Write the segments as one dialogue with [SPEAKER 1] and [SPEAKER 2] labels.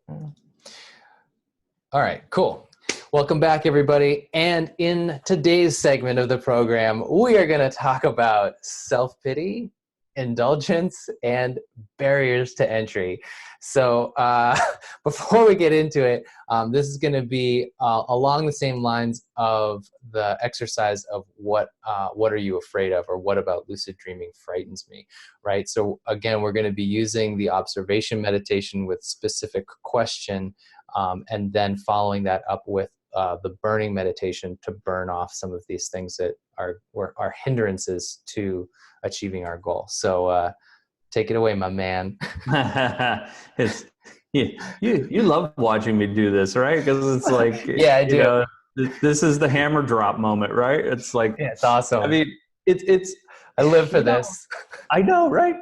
[SPEAKER 1] All right, cool. Welcome back, everybody. And in today's segment of the program, we are going to talk about self-pity, indulgence, and barriers to entry. So before we get into it, this is going to be along the same lines of the exercise of what are you afraid of, or what about lucid dreaming frightens me, right? So again, we're going to be using the observation meditation with specific question, and then following that up with the burning meditation to burn off some of these things that are hindrances to achieving our goal. So take it away, my man.
[SPEAKER 2] You love watching me do this, right? Because it's like,
[SPEAKER 1] yeah, I do.
[SPEAKER 2] This is the hammer drop moment, right? It's like,
[SPEAKER 1] yeah, it's awesome.
[SPEAKER 2] I mean, it's
[SPEAKER 1] I live for this.
[SPEAKER 2] I know, right?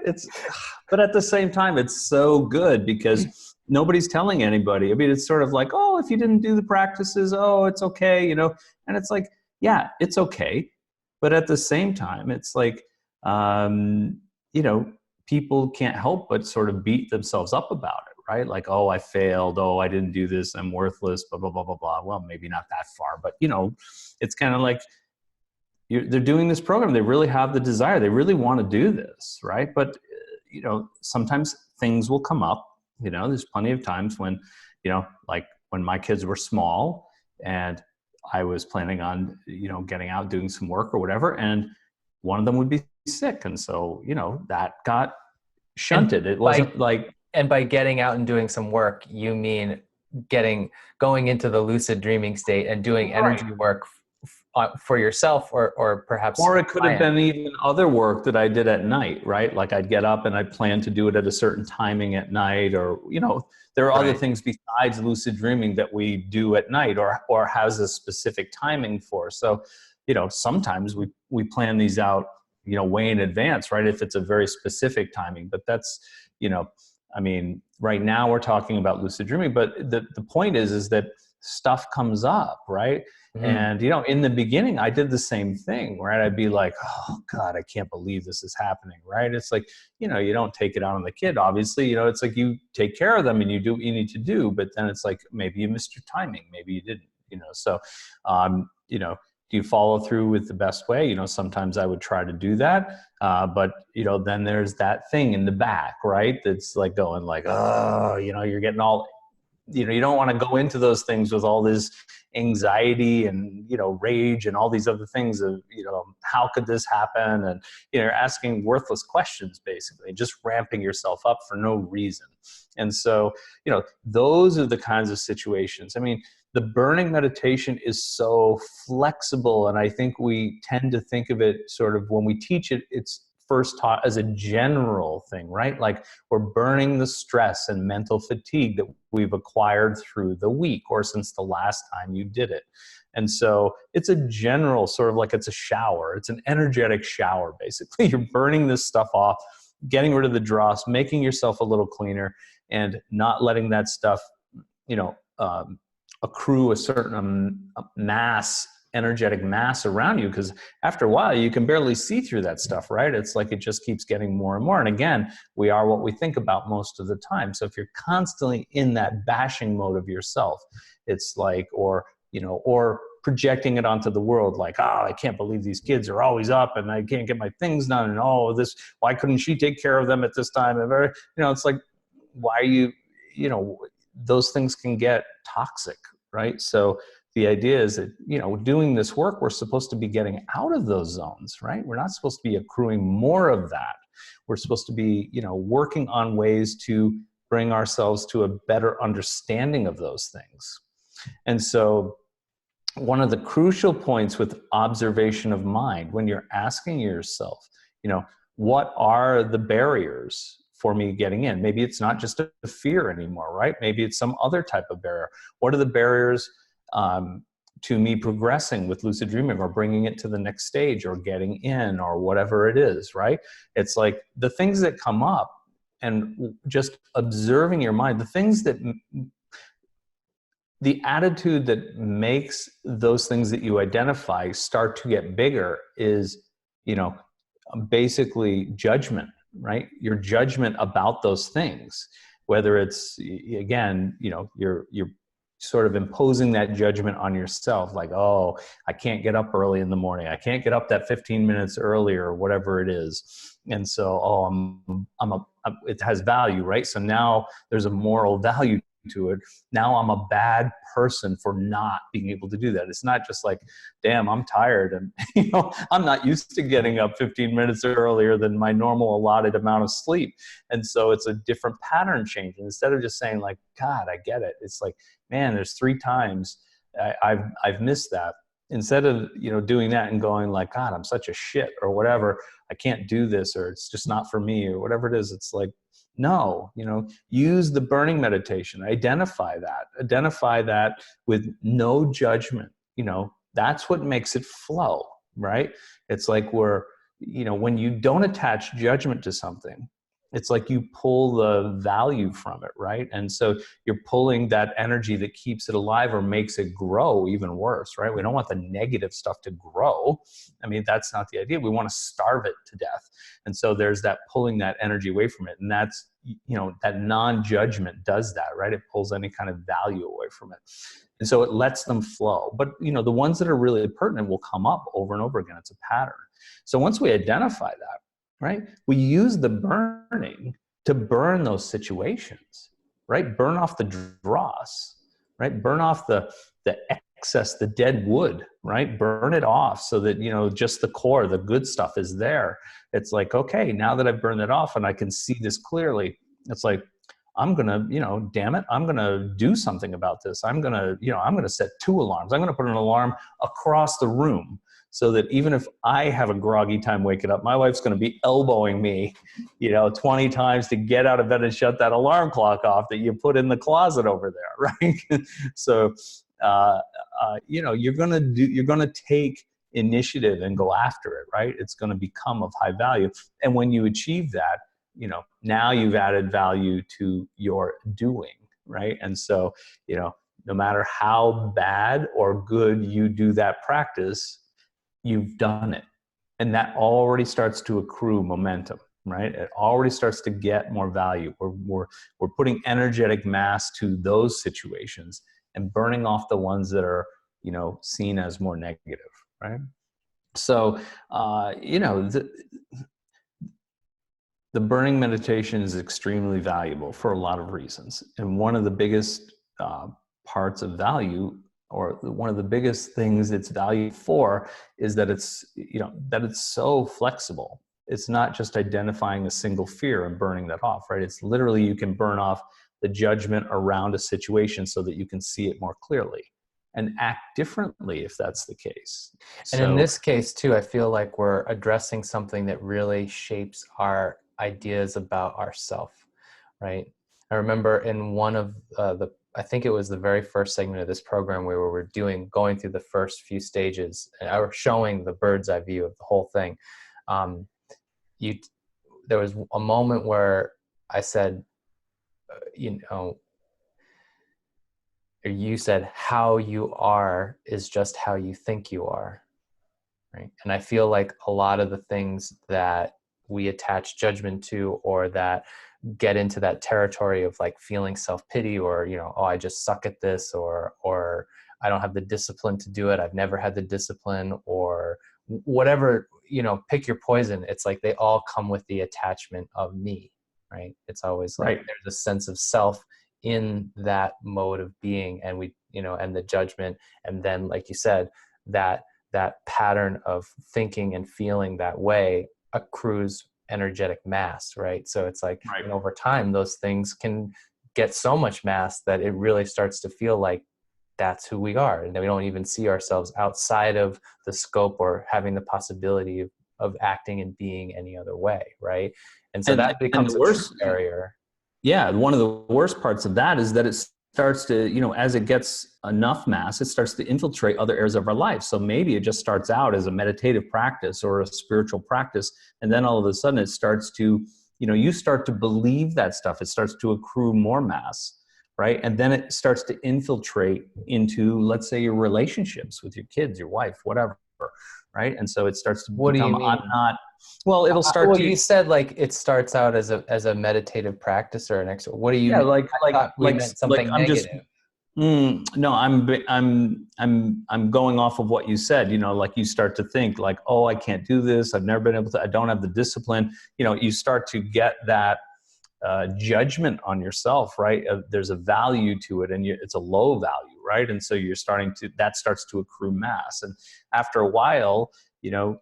[SPEAKER 2] But at the same time, it's so good because nobody's telling anybody. I mean, it's sort of like, oh, if you didn't do the practices, oh, it's okay, and it's like, yeah, it's okay. But at the same time, it's like, people can't help but sort of beat themselves up about it, right? Like, oh, I failed. Oh, I didn't do this. I'm worthless, blah, blah, blah, blah, blah. Well, maybe not that far, but it's kind of like, they're doing this program. They really have the desire. They really want to do this, right? But, sometimes things will come up. There's plenty of times when, like when my kids were small and I was planning on, getting out, doing some work or whatever, and one of them would be sick. And so, that got shunted. It wasn't like...
[SPEAKER 1] And by getting out and doing some work, you mean going into the lucid dreaming state and doing energy work for yourself, or perhaps...
[SPEAKER 2] Or it could have been even other work that I did at night, right? Like I'd get up and I'd plan to do it at a certain timing at night, or, there are other things besides lucid dreaming that we do at night or has a specific timing for. So, sometimes we plan these out, way in advance, right? If it's a very specific timing, but that's, right now we're talking about lucid dreaming, but the point is that stuff comes up, right? Mm-hmm. And, in the beginning, I did the same thing, right? I'd be like, oh God, I can't believe this is happening, right? It's like, you don't take it out on the kid, obviously, it's like you take care of them and you do what you need to do, but then it's like, maybe you missed your timing, maybe you didn't, so, do you follow through with the best way? Sometimes I would try to do that. But, then there's that thing in the back, right? That's like going like, oh, you're getting all, you don't want to go into those things with all this anxiety and, rage and all these other things of, how could this happen? And, you're asking worthless questions, basically, just ramping yourself up for no reason. And so, those are the kinds of situations. The burning meditation is so flexible, and I think we tend to think of it sort of, when we teach it, it's first taught as a general thing, right? Like we're burning the stress and mental fatigue that we've acquired through the week or since the last time you did it. And so it's a general sort of like, it's a shower. It's an energetic shower, basically. You're burning this stuff off, getting rid of the dross, making yourself a little cleaner, and not letting that stuff, accrue a certain energetic mass around you, because after a while you can barely see through that stuff, right? It's like it just keeps getting more and more. And again, we are what we think about most of the time. So if you're constantly in that bashing mode of yourself, it's like, or projecting it onto the world, like, oh, I can't believe these kids are always up and I can't get my things done, and why couldn't she take care of them at this time? It's like, why are you, those things can get toxic, right? So the idea is that, doing this work, we're supposed to be getting out of those zones, right? We're not supposed to be accruing more of that. We're supposed to be, working on ways to bring ourselves to a better understanding of those things. And so one of the crucial points with observation of mind, when you're asking yourself, what are the barriers for me getting in? Maybe it's not just a fear anymore, right? Maybe it's some other type of barrier. What are the barriers to me progressing with lucid dreaming, or bringing it to the next stage, or getting in, or whatever it is, right? It's like the things that come up, and just observing your mind, the attitude that makes those things that you identify start to get bigger is, basically judgment, right? Your judgment about those things. whether it's, again, you're sort of imposing that judgment on yourself, like, oh, I can't get up early in the morning, I can't get up that 15 minutes earlier, or whatever it is. And so, it has value, right? So now there's a moral value to it. Now I'm a bad person for not being able to do that. It's not just like, damn, I'm tired, and I'm not used to getting up 15 minutes earlier than my normal allotted amount of sleep. And so it's a different pattern change. And instead of just saying like, God, I get it, it's like, man, there's 3 times I've missed that. Instead of doing that and going like, God, I'm such a shit, or whatever, I can't do this, or it's just not for me, or whatever it is, it's like, no, use the burning meditation. Identify that with no judgment. That's what makes it flow, right? It's like when you don't attach judgment to something, it's like you pull the value from it, right? And so you're pulling that energy that keeps it alive or makes it grow even worse, right? We don't want the negative stuff to grow. I mean, that's not the idea. We want to starve it to death. And so there's that pulling that energy away from it. And that's, that non-judgment does that, right? It pulls any kind of value away from it. And so it lets them flow. But, the ones that are really pertinent will come up over and over again. It's a pattern. So once we identify that, right, we use the burning to burn those situations, right? Burn off the dross, right? Burn off the excess, the dead wood, right? Burn it off so that, just the core, the good stuff is there. It's like, okay, now that I've burned it off and I can see this clearly, it's like, I'm going to, damn it, I'm going to do something about this. I'm going to set 2 alarms. I'm going to put an alarm across the room so that even if I have a groggy time waking up, my wife's going to be elbowing me, 20 times to get out of bed and shut that alarm clock off that you put in the closet over there, right? So, you're going to take initiative and go after it, right? It's going to become of high value. And when you achieve that, now you've added value to your doing, right? And so, no matter how bad or good you do that practice, you've done it. And that already starts to accrue momentum, right? It already starts to get more value. We're putting energetic mass to those situations and burning off the ones that are, seen as more negative, right? So, the burning meditation is extremely valuable for a lot of reasons. And one of the biggest parts of value, or one of the biggest things it's valued for, is that it's so flexible. It's not just identifying a single fear and burning that off, right? It's literally, you can burn off the judgment around a situation so that you can see it more clearly and act differently if that's the case.
[SPEAKER 1] And in this case too, I feel like we're addressing something that really shapes our ideas about ourself, right? I remember in one of I think it was the very first segment of this program where we were going through the first few stages, and I was showing the bird's eye view of the whole thing. There was a moment where I said, you said, how you are is just how you think you are, right? And I feel like a lot of the things that we attach judgment to, or that get into that territory of like feeling self-pity, or, oh, I just suck at this, or I don't have the discipline to do it. I've never had the discipline, or whatever, pick your poison. It's like they all come with the attachment of me, right? It's always like, right, there's a sense of self in that mode of being, and we, and the judgment. And then, like you said, that pattern of thinking and feeling that way accrues energetic mass, right? So it's like, right, over time, those things can get so much mass that it really starts to feel like that's who we are. And then we don't even see ourselves outside of the scope or having the possibility of acting and being any other way, right? And so that becomes a worse barrier.
[SPEAKER 2] Yeah, one of the worst parts of that is that it starts to, as it gets enough mass, it starts to infiltrate other areas of our life. So maybe it just starts out as a meditative practice or a spiritual practice, and then all of a sudden it starts to, you start to believe that stuff. It starts to accrue more mass, right? And then it starts to infiltrate into, let's say, your relationships with your kids, your wife, whatever, right? And so it starts to become, I'm not Well, it'll start
[SPEAKER 1] Well,
[SPEAKER 2] to,
[SPEAKER 1] you said like it starts out as a meditative practice or an extra. What do you
[SPEAKER 2] yeah,
[SPEAKER 1] mean? I thought we meant
[SPEAKER 2] like
[SPEAKER 1] something
[SPEAKER 2] I'm just,
[SPEAKER 1] negative.
[SPEAKER 2] no, I'm going off of what you said, you know, like you start to think like, oh, I can't do this. I've never been able to, I don't have the discipline. You know, you start to get that judgment on yourself, right? There's a value to it, and it's a low value, right? And so you're starting to, that starts to accrue mass. And after a while, you know,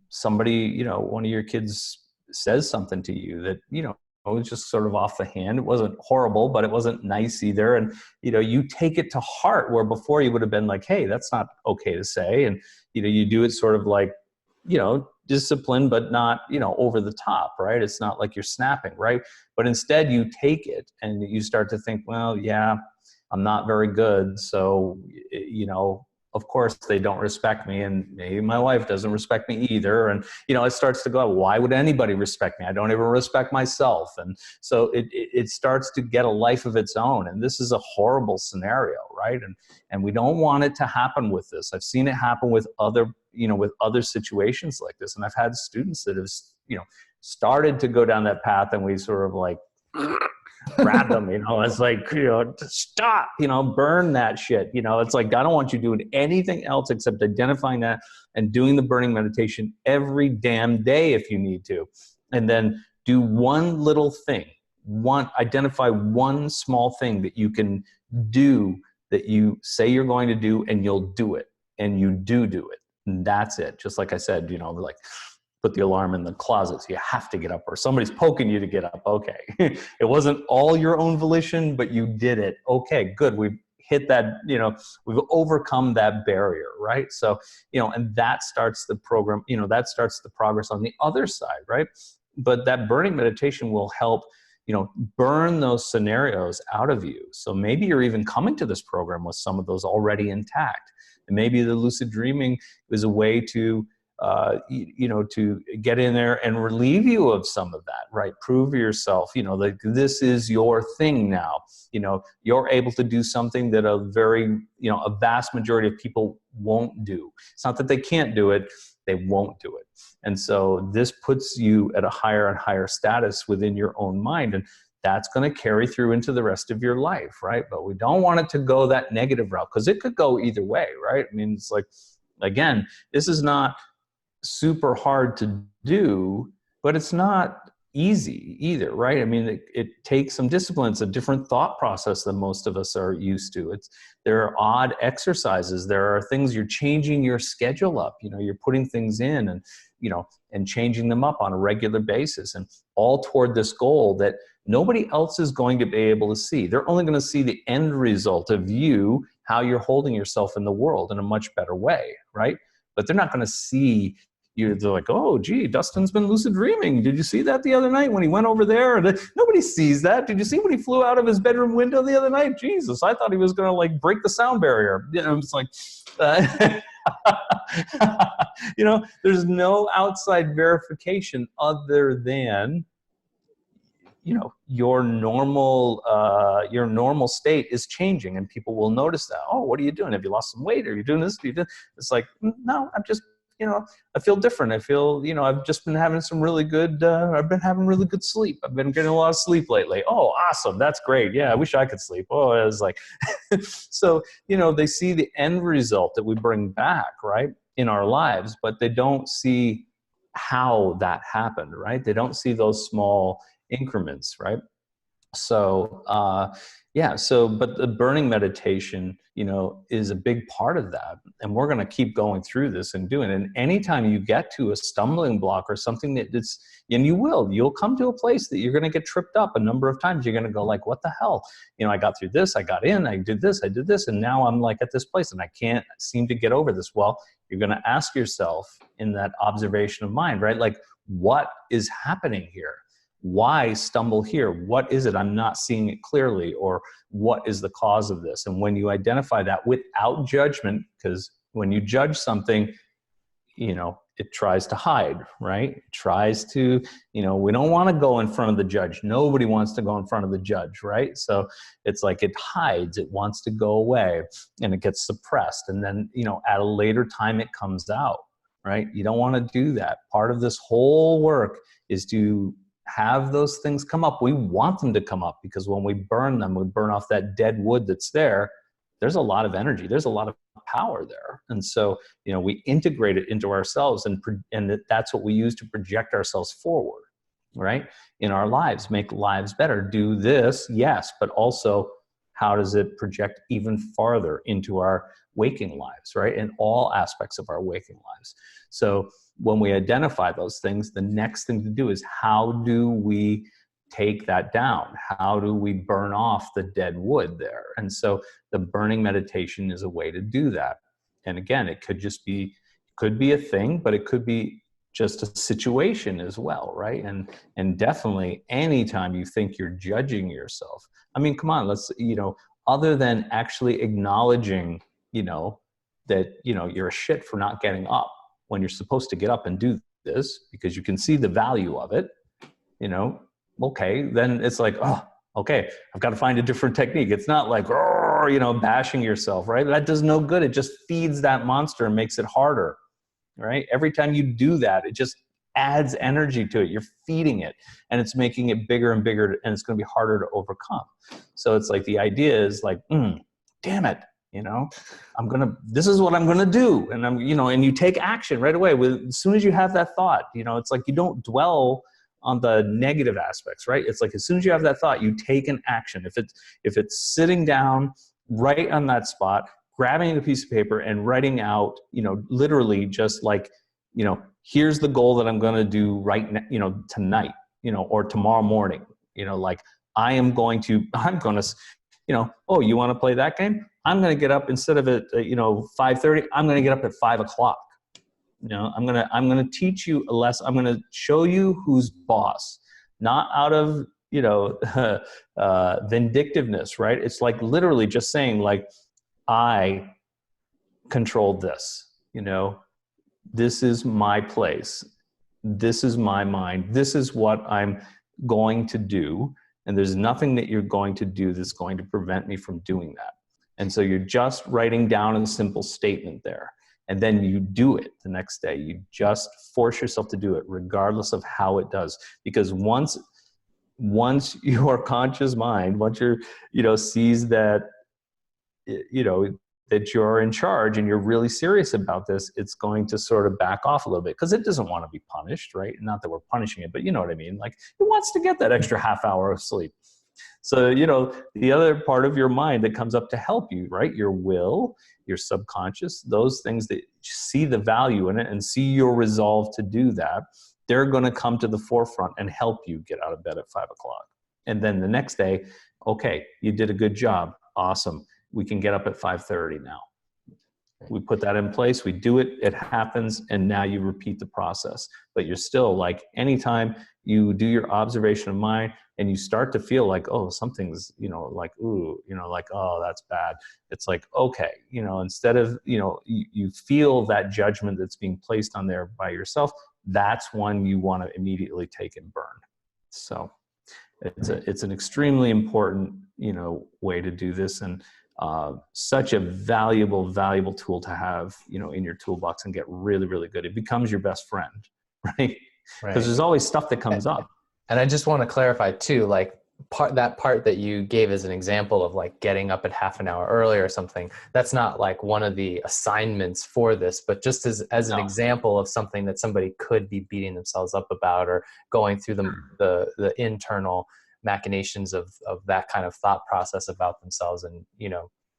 [SPEAKER 2] somebody, you know, one of your kids says something to you that, you know, it was just sort of off the hand. It wasn't horrible, but it wasn't nice either. And, you know, you take it to heart, where before you would have been like, hey, that's not okay to say. And, you know, you do it sort of like, you know, disciplined, but not, you know, over the top, right? It's not like you're snapping, right? But instead you take it and you start to think, well, yeah, I'm not very good. So, you know, of course they don't respect me, and maybe my wife doesn't respect me either. And, you know, it starts to go, why would anybody respect me? I don't even respect myself. And so it starts to get a life of its own. And this is a horrible scenario, right? And we don't want it to happen with this. I've seen it happen with other, you know, with other situations like this. And I've had students that have, you know, started to go down that path, and we sort of like grab them, you know, it's like, you know, stop, you know, burn that shit. You know, it's like, I don't want you doing anything else except identifying that and doing the burning meditation every damn day if you need to. And then do one little thing, identify one small thing that you can do, that you say you're going to do, and you'll do it. And you do it. And that's it. Just like I said, you know, like, put the alarm in the closet, so you have to get up, or somebody's poking you to get up. Okay. It wasn't all your own volition, but you did it. Okay, good. We've hit that, you know, we've overcome that barrier, right? So, you know, and that starts the program, you know, that starts the progress on the other side, right? But that burning meditation will help, you know, burn those scenarios out of you. So maybe you're even coming to this program with some of those already intact. And maybe the lucid dreaming is a way to, you know, to get in there and relieve you of some of that, right? Prove yourself, you know, like this is your thing now. You know, you're able to do something that a very, you know, a vast majority of people won't do. It's not that they can't do it, they won't do it. And so this puts you at a higher and higher status within your own mind. And that's going to carry through into the rest of your life, right? But we don't want it to go that negative route, because it could go either way, right? I mean, it's like, again, this is not super hard to do, but it's not easy either, right? I mean, it takes some discipline. It's a different thought process than most of us are used to. There are odd exercises. There are things, you're changing your schedule up. You know, you're putting things in, and, you know, and changing them up on a regular basis, and all toward this goal that nobody else is going to be able to see. They're only going to see the end result of you, how you're holding yourself in the world in a much better way, right? But they're not going to see you. They're like, oh, gee, Dustin's been lucid dreaming. Did you see that the other night when he went over there? Nobody sees that. Did you see when he flew out of his bedroom window the other night? Jesus, I thought he was going to like break the sound barrier. You know, it's like, you know, there's no outside verification other than, you know, your normal state is changing, and people will notice that. Oh, what are you doing? Have you lost some weight? Are you doing this? It's like, no, I'm just, you know, I feel different. I feel, you know, I've just been having some really good, I've been having really good sleep. I've been getting a lot of sleep lately. Oh, awesome. That's great. Yeah. I wish I could sleep. Oh, I was like, so, you know, they see the end result that we bring back, right, in our lives, but they don't see how that happened, right? They don't see those small increments, right? So, yeah, so, but the burning meditation, you know, is a big part of that. And we're going to keep going through this and doing it. And anytime you get to a stumbling block or something that's, and you'll come to a place that you're going to get tripped up a number of times. You're going to go like, what the hell? You know, I got through this, I got in, I did this, and now I'm like at this place and I can't seem to get over this. Well, you're going to ask yourself in that observation of mind, right? Like, what is happening here? Why stumble here? What is it? I'm not seeing it clearly, or what is the cause of this? And when you identify that without judgment, because when you judge something, you know, it tries to hide, right? It tries to, you know, we don't want to go in front of the judge. Nobody wants to go in front of the judge, right? So it's like it hides, it wants to go away, and it gets suppressed. And then, you know, at a later time, it comes out, right? You don't want to do that. Part of this whole work is to have those things come up. We want them to come up because when we burn them, we burn off that dead wood that's there. There's a lot of energy. There's a lot of power there. And so, we integrate it into ourselves, and that's what we use to project ourselves forward, right? In our lives, make lives better. Do this, yes, but also how does it project even farther into our waking lives, right? In all aspects of our waking lives. So when we identify those things, the next thing to do is how do we take that down? How do we burn off the dead wood there? And so the burning meditation is a way to do that. And again, it could be a thing, but it could be just a situation as well, right? And definitely anytime you think you're judging yourself, I mean, come on, let's, other than actually acknowledging, that, you're a shit for not getting up when you're supposed to get up and do this because you can see the value of it, okay, then it's like, oh, okay, I've got to find a different technique. It's not like, bashing yourself, right? That does no good. It just feeds that monster and makes it harder, right? Every time you do that, it just adds energy to it. You're feeding it and it's making it bigger and bigger, and it's going to be harder to overcome. So it's like the idea is like, damn it, this is what I'm going to do. And and you take action right away. As soon as you have that thought, it's like you don't dwell on the negative aspects, right? It's like as soon as you have that thought, you take an action. If it's sitting down right on that spot, grabbing a piece of paper and writing out, literally just like, here's the goal that I'm going to do right now, tonight, or tomorrow morning, like I'm going to, oh, you want to play that game? I'm going to get up instead of at 5:30. I'm going to get up at 5 o'clock. I'm going to teach you a lesson. I'm going to show you who's boss, not out of, vindictiveness, right? It's like literally just saying like, I controlled this, this is my place. This is my mind. This is what I'm going to do. And there's nothing that you're going to do that's going to prevent me from doing that. And so you're just writing down a simple statement there. And then you do it the next day. You just force yourself to do it regardless of how it does. Because once your conscious mind, once sees that, that you're in charge and you're really serious about this, it's going to sort of back off a little bit because it doesn't want to be punished, right? Not that we're punishing it, but you know what I mean? Like it wants to get that extra half hour of sleep. So, the other part of your mind that comes up to help you, right? Your will, your subconscious, those things that see the value in it and see your resolve to do that, they're going to come to the forefront and help you get out of bed at 5 o'clock. And then the next day, okay, you did a good job. Awesome. We can get up at 5:30 now. We put that in place, we do it, it happens, and now you repeat the process. But you're still like, anytime you do your observation of mind and you start to feel like, oh, something's, like, ooh, like, oh, that's bad. It's like, okay, instead of, you feel that judgment that's being placed on there by yourself, that's one you want to immediately take and burn. So it's an extremely important, way to do this. And such a valuable tool to have, in your toolbox and get really, really good. It becomes your best friend, right? Because there's always stuff that comes up.
[SPEAKER 1] And I just want to clarify too, like that part that you gave as an example of like getting up at half an hour early or something, that's not like one of the assignments for this, but just as an example of something that somebody could be beating themselves up about or going through the internal machinations of that kind of thought process about themselves. And,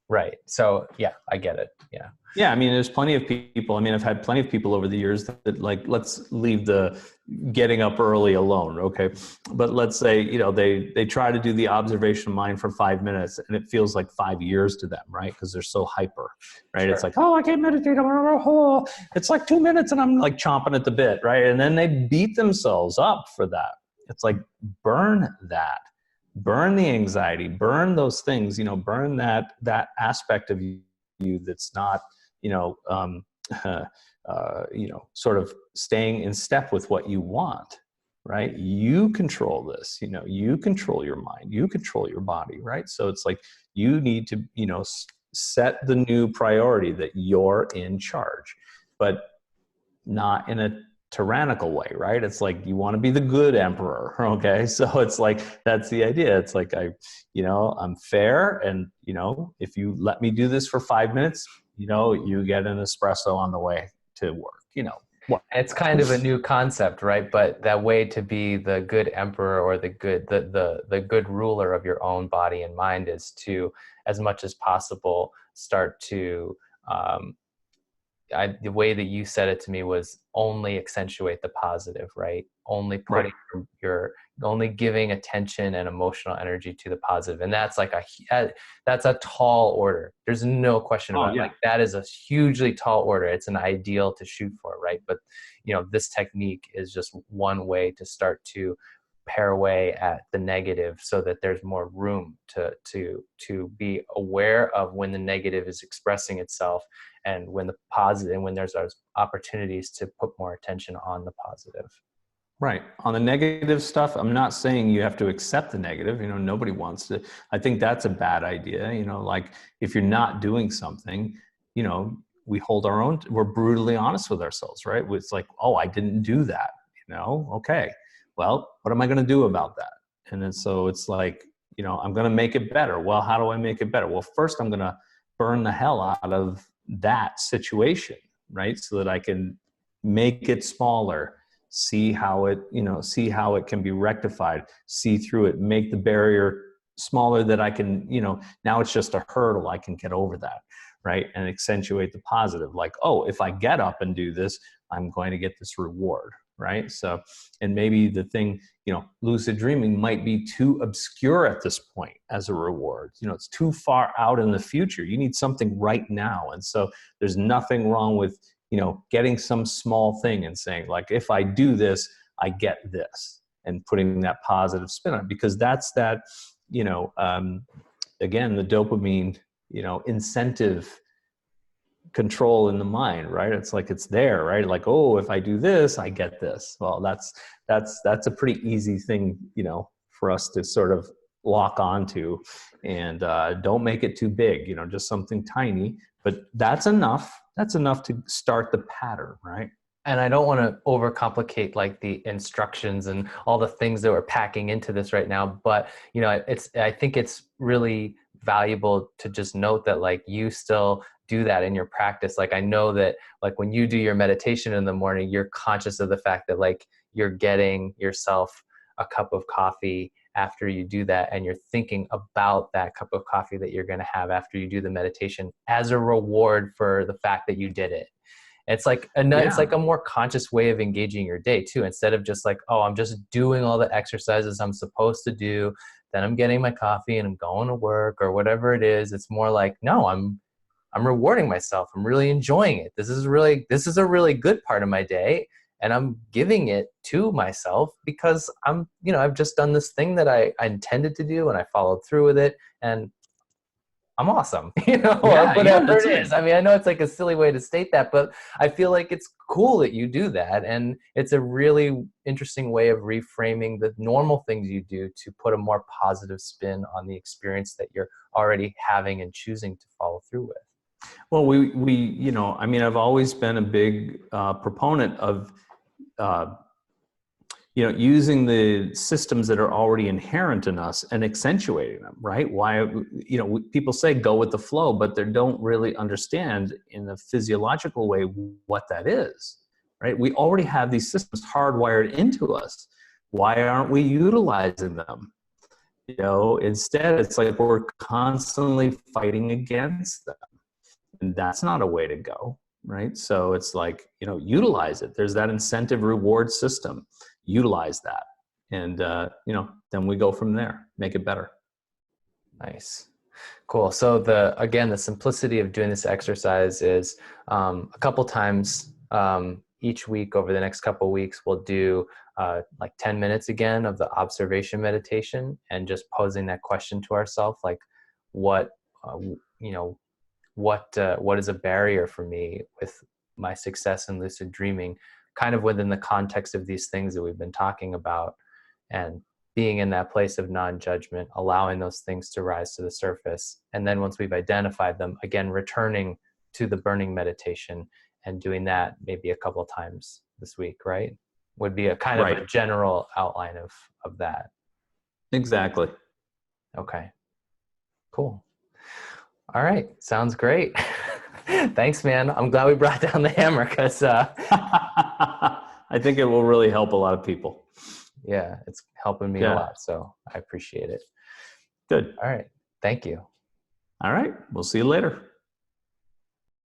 [SPEAKER 1] right. So yeah, I get it. Yeah.
[SPEAKER 2] Yeah. I mean, there's plenty of people. I mean, I've had plenty of people over the years that like, let's leave the getting up early alone. Okay. But let's say, they try to do the observation of mind for 5 minutes and it feels like 5 years to them, right? Because they're so hyper, right? Sure. It's like, oh, I can't meditate. It's like 2 minutes and I'm like chomping at the bit, right? And then they beat themselves up for that. It's like, burn that. Burn the anxiety, burn those things, burn that aspect of you that's not, sort of staying in step with what you want, right? You control this, you control your mind, you control your body, right? So it's like, you need to, set the new priority that you're in charge. But not in a tyrannical way, right? It's like you want to be the good emperor, okay? So it's like that's the idea. It's like I'm fair, and if you let me do this for 5 minutes, you get an espresso on the way to work. What?
[SPEAKER 1] It's kind of a new concept, right? But that way to be the good emperor or the good ruler of your own body and mind is to, as much as possible, start to the way that you said it to me was only accentuate the positive, right? Only
[SPEAKER 2] Right.
[SPEAKER 1] putting your only giving attention and emotional energy to the positive. And that's like that's a tall order. There's no question
[SPEAKER 2] Oh
[SPEAKER 1] about it.
[SPEAKER 2] yeah.
[SPEAKER 1] Like that is a hugely tall order. It's an ideal to shoot for, right? But this technique is just one way to start to pare away at the negative so that there's more room to be aware of when the negative is expressing itself, and when the positive, and when there's those opportunities to put more attention on the positive.
[SPEAKER 2] Right. On the negative stuff, I'm not saying you have to accept the negative. Nobody wants to. I think that's a bad idea. Like if you're not doing something, we hold our own, we're brutally honest with ourselves, right? It's like, oh, I didn't do that. Okay. Well, what am I going to do about that? And then so it's like, I'm going to make it better. Well, how do I make it better? Well, first I'm going to burn the hell out of that situation, right? So that I can make it smaller, see how it can be rectified, see through it, make the barrier smaller that I can, now it's just a hurdle. I can get over that, right? And accentuate the positive. Like, oh, if I get up and do this, I'm going to get this reward, right? So, and maybe the thing, lucid dreaming might be too obscure at this point as a reward. It's too far out in the future. You need something right now. And so there's nothing wrong with, getting some small thing and saying like, if I do this, I get this, and putting that positive spin on it, because that's that, again, the dopamine, incentive control in the mind, right? It's like, it's there, right? Like, oh, if I do this, I get this. Well, that's a pretty easy thing, for us to sort of lock onto, and don't make it too big, just something tiny, but that's enough. That's enough to start the pattern, right?
[SPEAKER 1] And I don't want to overcomplicate like the instructions and all the things that we're packing into this right now, but I think it's really valuable to just note that like you still do that in your practice. Like I know that like when you do your meditation in the morning, you're conscious of the fact that like you're getting yourself a cup of coffee after you do that, and you're thinking about that cup of coffee that you're going to have after you do the meditation as a reward for the fact that you did it. It's like a more conscious way of engaging your day too, instead of just like, oh, I'm just doing all the exercises I'm supposed to do, then I'm getting my coffee and I'm going to work or whatever it is. It's more like, no, I'm rewarding myself. I'm really enjoying it. This is a really good part of my day, and I'm giving it to myself because I've just done this thing that I intended to do, and I followed through with it, and I'm awesome, or
[SPEAKER 2] Yeah,
[SPEAKER 1] whatever
[SPEAKER 2] that's
[SPEAKER 1] it
[SPEAKER 2] it.
[SPEAKER 1] is. I mean, I know it's like a silly way to state that, but I feel like it's cool that you do that. And it's a really interesting way of reframing the normal things you do to put a more positive spin on the experience that you're already having and choosing to follow through with.
[SPEAKER 2] Well, I mean, I've always been a big proponent of, uh, using the systems that are already inherent in us and accentuating them, right? Why, people say go with the flow, but they don't really understand in a physiological way what that is, right? We already have these systems hardwired into us. Why aren't we utilizing them? Instead, it's like we're constantly fighting against them. And that's not a way to go, right? So it's like, utilize it. There's that incentive reward system. Utilize that. And, then we go from there, make it better.
[SPEAKER 1] Nice. Cool. So the simplicity of doing this exercise is a couple times each week over the next couple weeks, we'll do like 10 minutes again of the observation meditation, and just posing that question to ourselves, like what, you know, what is a barrier for me with my success in lucid dreaming, kind of within the context of these things that we've been talking about, and being in that place of non-judgment, allowing those things to rise to the surface. And then once we've identified them, again, returning to the burning meditation and doing that maybe a couple of times this week, right? Would be a kind of
[SPEAKER 2] Right.
[SPEAKER 1] a general outline of that.
[SPEAKER 2] Exactly.
[SPEAKER 1] Okay, cool. All right, sounds great. Thanks, man. I'm glad we brought down the hammer because
[SPEAKER 2] I think it will really help a lot of people.
[SPEAKER 1] yeah, it's helping me a lot. So I appreciate it.
[SPEAKER 2] Good.
[SPEAKER 1] All right. Thank you.
[SPEAKER 2] All right. We'll see you later.